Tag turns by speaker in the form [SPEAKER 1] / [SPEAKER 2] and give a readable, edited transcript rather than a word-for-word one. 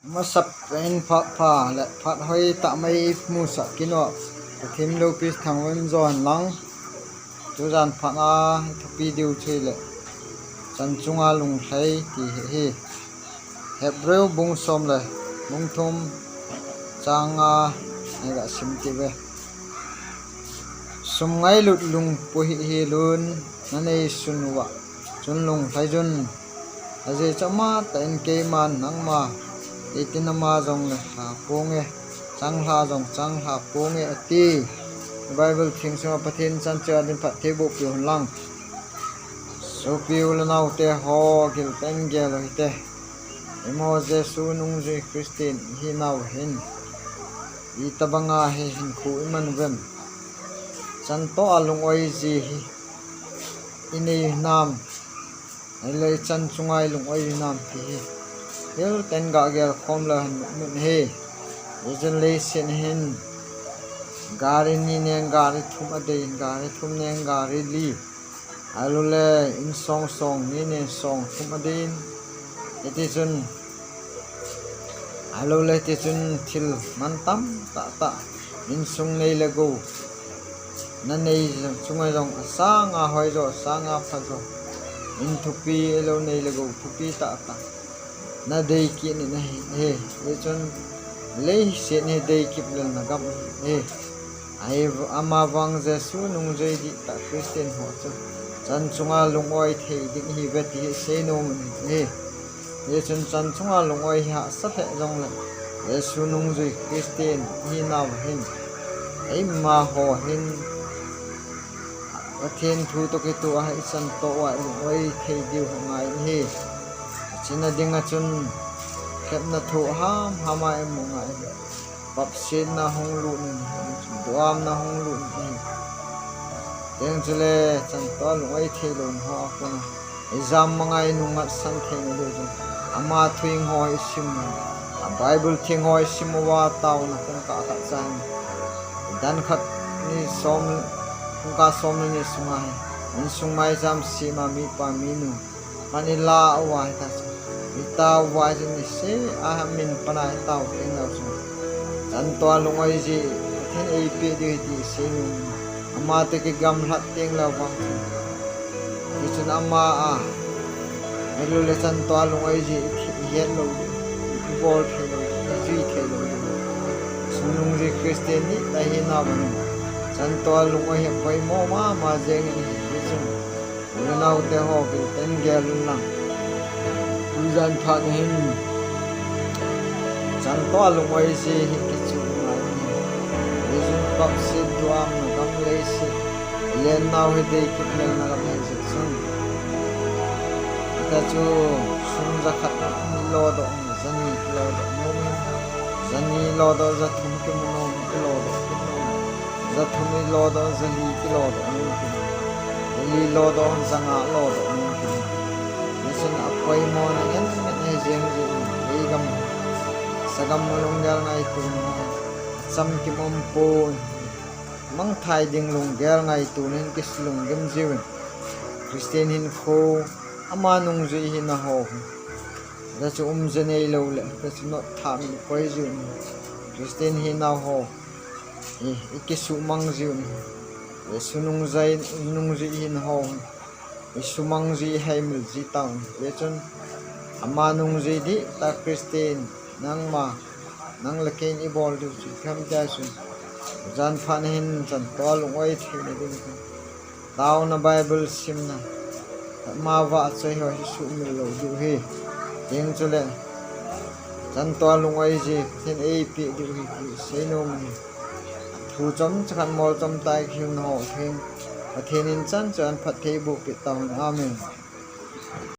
[SPEAKER 1] Masap in pha le phat hoi ta mai musa kino thim lo pis thangwan zon lang tu jan pha na thupi diu chui le chan chunga lung thlai ti hi hebreu bung som le bung thum changa ga sim ti ve sum ngai lut lung pu hi lun nanei sunwa chun lung thlai jun aje chama ta in ke man nang ma itinama jong le ha ponge changha jong changha ponge ati bible thing so pathin chan cha din phat the bo pi lang so piul nau te ho gil ten gel te emo jesu nung je christian hi nau hin I tabanga he hin khu iman vem chan to alung oi ji hi ini nam ai chan chungai lung oi nam ti hi yel ten ga gel khom la mun he jen le sen hin gari ni ne gari thum ade gari thum ne gari li alule in song song ni ne song thum ade it is un alule it is un thil man tam ta in sung nei le go nan nei chungai jong sang a hoi jo sang a pha jo in thupi elo nei le go thupi ta na dei ki ni na he le chon le se ne dei ki plan na gam he ai ama wang jesu nung jei di ta christian ho cho chan chunga lungoi thei ding hi ve ti se no mun he le chon chan chunga lungoi ha sa the jong la jesu nung jei christian hi na hin ai ma ho hin athen thu to ke to hai san to wa lungoi thei diu ngai he china dinga chun khep na thu ham hama em ngai pap sin na hong lun duam na hong lun teng chule chan to lungoi thei lon ho ko exam mangai nunga san thei no do ama thuing hoi sim a bible thing hoi sim wa taw na kong ka chan dan khat ni som kong ka som ni sumai in sumai jam sima mi pa minu panila wa ta ita wa ni se a min panai taw eng lo so chan to lungoi ji then ei pe de ti se nu ama te ke gam hat teng la wang ki chun ama a melu le chan to lungoi ji yen lo bol the lo ji the lo sunung ji christian ni ta hi na ban chan to lungoi he koi mo ma jeng ni ki chun nau te ho ki ten gel lang ujan phat hin chan to lungoi ji hi ki chu ngai ni jun pap se duam na gam le se len nau he de ki plan na gam he sun ta chu sun za khat lo do zani lo do no zani lo do za thum ki mo no lo do za thum lo do zali ki lo do li lo do zanga lo do sun apoi mo na yan ne jeng ji ei gam sagam long gal ngai tu sam ki mom po mang thai ding lung gel ngai tu nen ki slung gem jiwen christian hin kho ama nung ji hin na ho da chu jenei lo le da chu no tham koi ji christian hin na ho e ki su mang ji e sunung zai nung ji hin ho sumang ji haimul ji tang le chun ama nung ji di ta christian nang ma nang laken I bol du chi kham ja su jan phan hin chan to lung oi thi ne ding taw na bible sim na ma wa choi ho su mi lo du he ding chu le chan to lung oi ji thin ei pi du hi se no mi thu chom chan mol chom tai khim no thing athenin chan chan phat thei bu pi taw amen